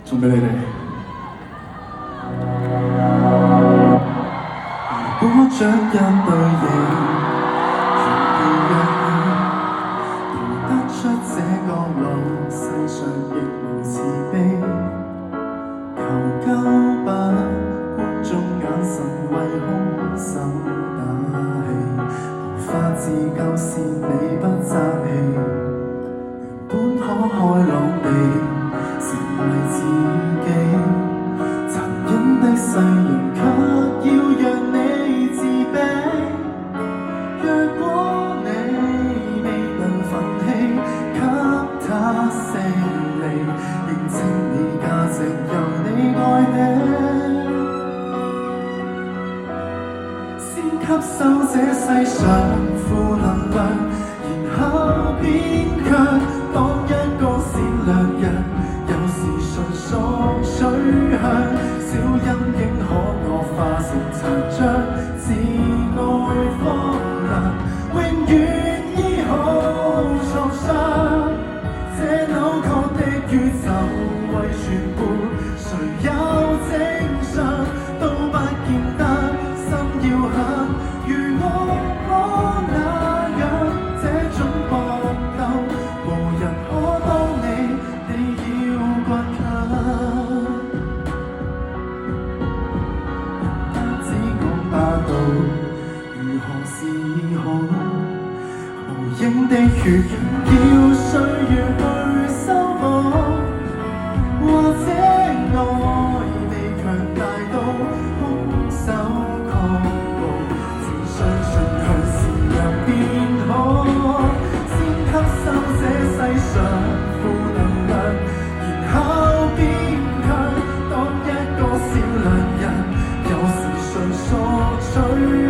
送俾你哋。如果將一對翼，全要約起，逃得出這角落，世上亦無慈悲。求救吧，觀眾眼神為兇手打氣，無法自救是你不爭氣，原本可開朗地成為自己，殘忍的世人卻要讓你自卑。若果你未能奮氣，給他勝利，認清你價值由你愛你，先吸收這世上負能量，然後變強，當一個善良人，有時純屬取向，小陰影可惡化成殘障，自愛方能永遠醫好創傷。這扭曲的宇宙為全盤，誰有正常都不見得心要狠，如我那樣這種搏鬥，無人可幫你，你要倔強。單只講霸道，如何是好？無影的血緣要歲月去修補，或者愛被強大到空手抗暴，只相信向善良變好，先吸收這世上負能量，然後變強，當一個善良人，有時純屬取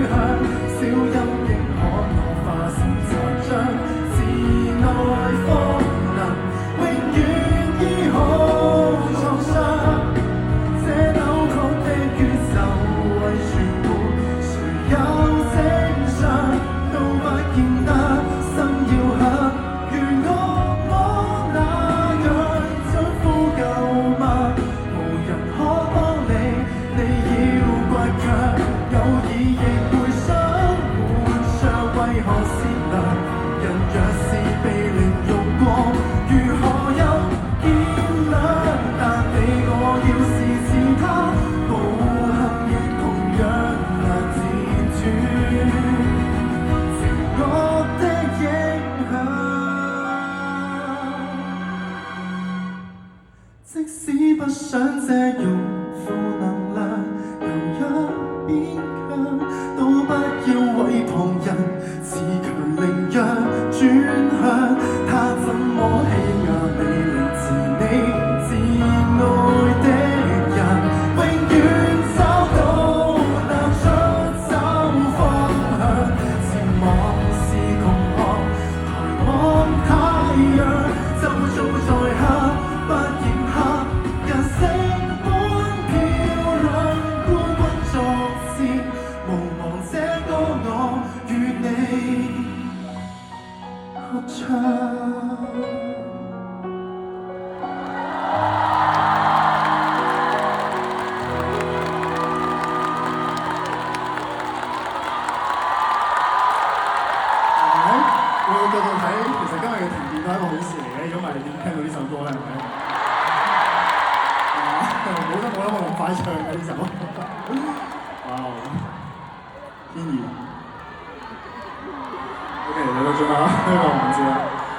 向，小陰影可惡化成殘障，自愛方能永遠醫好創傷。這扭曲的宇宙為全盤，誰有正常都不見得心要狠，如我那樣將呼救嗎？無人可幫你，你要倔強，有意亦會想換上，為何善良人若是被凌辱過，如何有見諒？但你我要是似他，暴行亦同樣難自主，邪惡的影響，即使不想借用負能量，柔弱變強，都不要為旁人自強凌弱轉向，他怎麼欺壓你，凌遲你自愛的人，永遠找到立出走方向，前往是窮學，抬望太陽，就做在下，不嫌黑，人性本漂亮，孤軍作戰，無望這個我與你合唱。會個個睇，其實今日嘅停電都係一個好事嚟嘅，如果唔係你點聽到呢首歌咧？係咪？冇得我咁快唱嘅呢首。